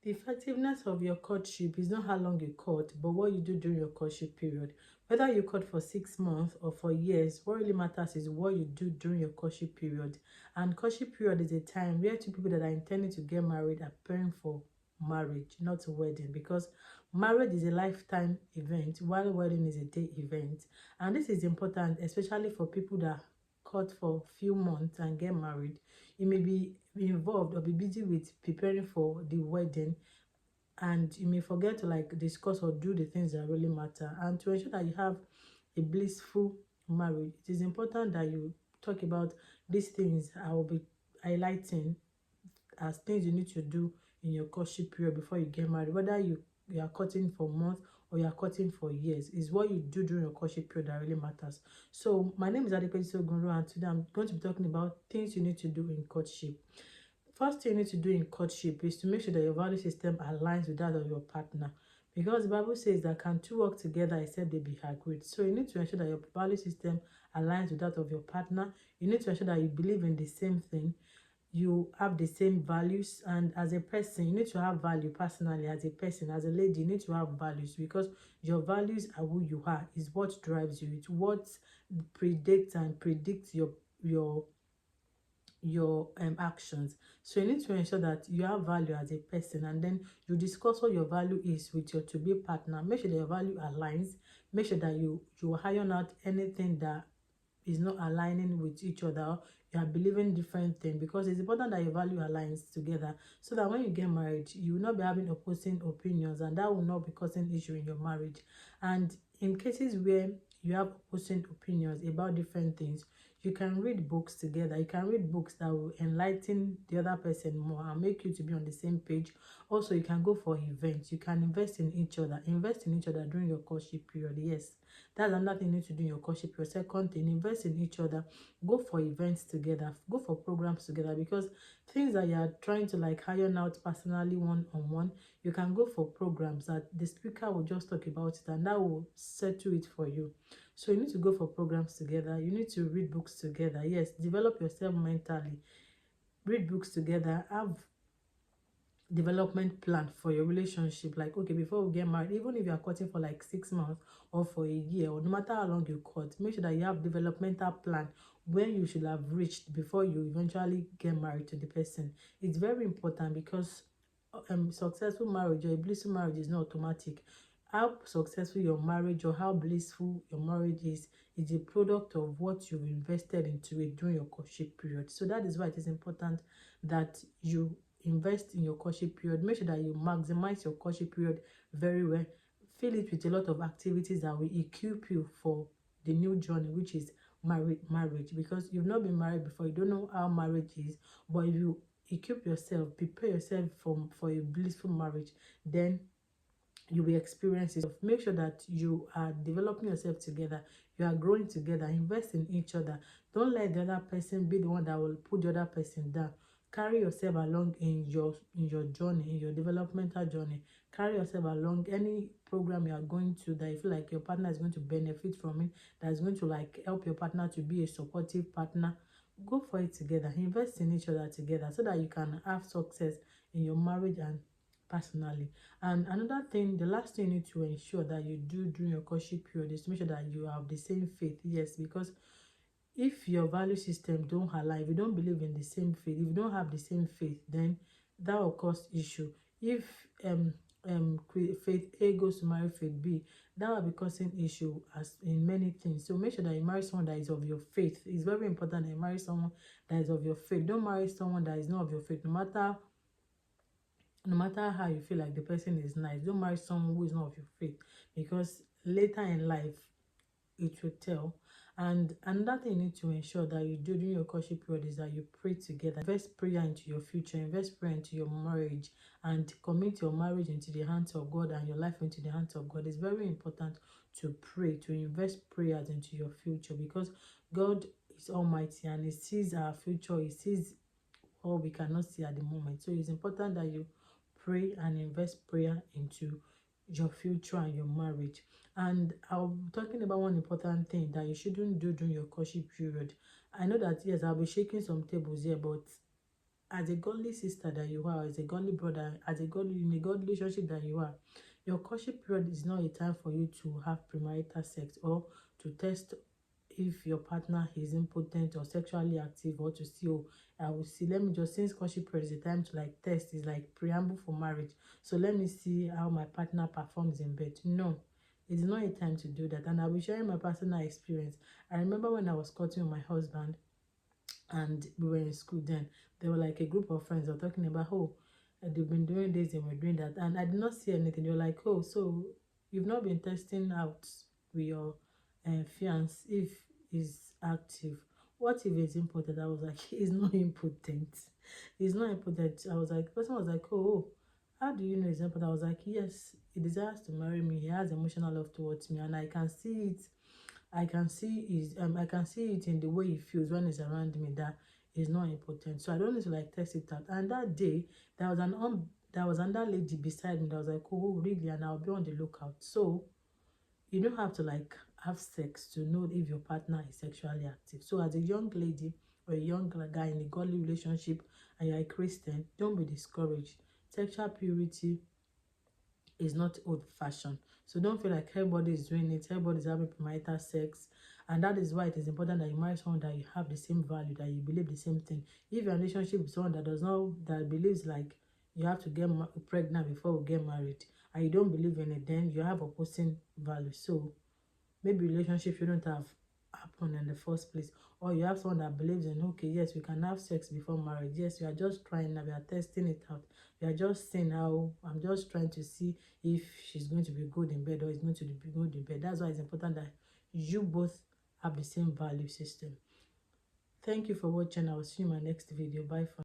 The effectiveness of your courtship is not how long you court, but what you do during your courtship period. Whether you court for 6 months or for years, what really matters is what you do during your courtship period. And courtship period is a time where two people that are intending to get married are preparing for marriage, not a wedding, because marriage is a lifetime event, while wedding is a day event. And this is important, especially for people that court for few months and get married. You may be involved or be busy with preparing for the wedding, and you may forget to like discuss or do the things that really matter. And to ensure that you have a blissful marriage, it is important that you talk about these things I will be highlighting as things you need to do in your courtship period before you get married. Whether you are courting for months or you are courting for years, is what you do during your courtship period that really matters. So my name is Adepeji Sogunro, and today I'm going to be talking about things you need to do in courtship. First thing you need to do in courtship is to make sure that your value system aligns with that of your partner. Because the Bible says that can two work together except they be agreed. So you need to ensure that your value system aligns with that of your partner. You need to ensure that you believe in the same thing. You have the same values, and as a person you need to have value. Personally, as a person, as a lady, you need to have values, because your values are who you are, is what drives you, it's what predicts your actions. So you need to ensure that you have value as a person, and then you discuss what your value is with your to-be partner. Make sure that your value aligns. Make sure that you iron out anything that is not aligning with each other. You are believing different things, because it's important that your value aligns together, so that when you get married you will not be having opposing opinions, and that will not be causing issue in your marriage. And in cases where you have opposing opinions about different things, you can read books together. You can read books that will enlighten the other person more and make you to be on the same page. Also, you can go for events. You can invest in each other. Invest in each other during your courtship period. Yes, that's another thing you need to do in your courtship period. Second thing, invest in each other. Go for events together. Go for programs together, because things that you are trying to like iron out personally one-on-one, you can go for programs that the speaker will just talk about it, and that will settle it for you. So you need to go for programs together. You need to read books together. Yes, develop yourself mentally. Read books together. Have development plan for your relationship. Like, okay, before we get married, even if you are courting for like 6 months or for a year, or no matter how long you court, make sure that you have developmental plan where you should have reached before you eventually get married to the person. It's very important, because successful marriage or a blissful marriage is not automatic. How successful your marriage or how blissful your marriage is a product of what you've invested into it during your courtship period. So that is why it is important that you invest in your courtship period. Make sure that you maximize your courtship period very well. Fill it with a lot of activities that will equip you for the new journey, which is marriage. Because you've not been married before, you don't know how marriage is. But if you equip yourself, prepare yourself for a blissful marriage, then you will experience it. Make sure that you are developing yourself together, you are growing together. Invest in each other. Don't let the other person be the one that will put the other person down. Carry yourself along in your journey, in your developmental journey. Carry yourself along any program you are going to, that you feel like your partner is going to benefit from it, that is going to like help your partner to be a supportive partner. Go for it together. Invest in each other together, so that you can have success in your marriage and personally. And another thing, the last thing you need to ensure that you do during your courtship period is to make sure that you have the same faith. Yes, because if your value system don't align, if you don't believe in the same faith, if you don't have the same faith, then that will cause issue. If faith A goes to marry faith B, that will be causing issue as in many things. So make sure that you marry someone that is of your faith. It's very important that you marry someone that is of your faith. Don't marry someone that is not of your faith, no matter how you feel like the person is nice. Don't marry someone who is not of your faith, because later in life it will tell. And another thing you need to ensure that you do during your courtship period is that you pray together. Invest prayer into your future, invest prayer into your marriage, and commit your marriage into the hands of God and your life into the hands of God. It's very important to pray, to invest prayers into your future, because God is almighty and he sees our future. He sees what we cannot see at the moment. So it's important that you pray and invest prayer into your future and your marriage. And I'll be talking about one important thing that you shouldn't do during your courtship period. I know that, yes, I'll be shaking some tables here, but as a godly sister that you are, as a godly brother, as a godly in a godly relationship that you are, your courtship period is not a time for you to have premarital sex or to test if your partner is impotent or sexually active, or to see, oh, I will see, let me just, since courtship period is a time to like test, is like preamble for marriage, so let me see how my partner performs in bed. No, it's not a time to do that. And I'll be sharing my personal experience. I remember when I was courting with my husband and we were in school then, there were like a group of friends that were talking about, oh, they've been doing this and we're doing that, and I did not see anything. They were like, oh, so you've not been testing out with your fiance if he's active. What if it's impotent? I was like, he's not impotent. He's not impotent. I was like, the person was like, oh, how do you know he's impotent? I was like, yes, he desires to marry me. He has emotional love towards me, and I can see it. I can see it in the way he feels when he's around me, that is not important. So I don't need to like test it out. And that day, there was another lady beside me that was like, oh, really? And I'll be on the lookout. So you don't have to like have sex to know if your partner is sexually active. So as a young lady or a young guy in a godly relationship and you're a Christian, don't be discouraged. Sexual purity is not old fashioned. So don't feel like everybody is doing it, everybody is having premarital sex. And that is why it is important that you marry someone that you have the same value, that you believe the same thing. If your relationship with someone that does not, that believes like you have to get pregnant before we get married, and you don't believe in it, then you have opposing values. So maybe relationship shouldn't have happened in the first place. Or you have someone that believes in, okay, yes, we can have sex before marriage. Yes, we are just trying now, we are testing it out. We are just seeing how, I'm just trying to see if she's going to be good in bed or is going to be good in bed. That's why it's important that you both have the same value system. Thank you for watching. I will see you in my next video. Bye for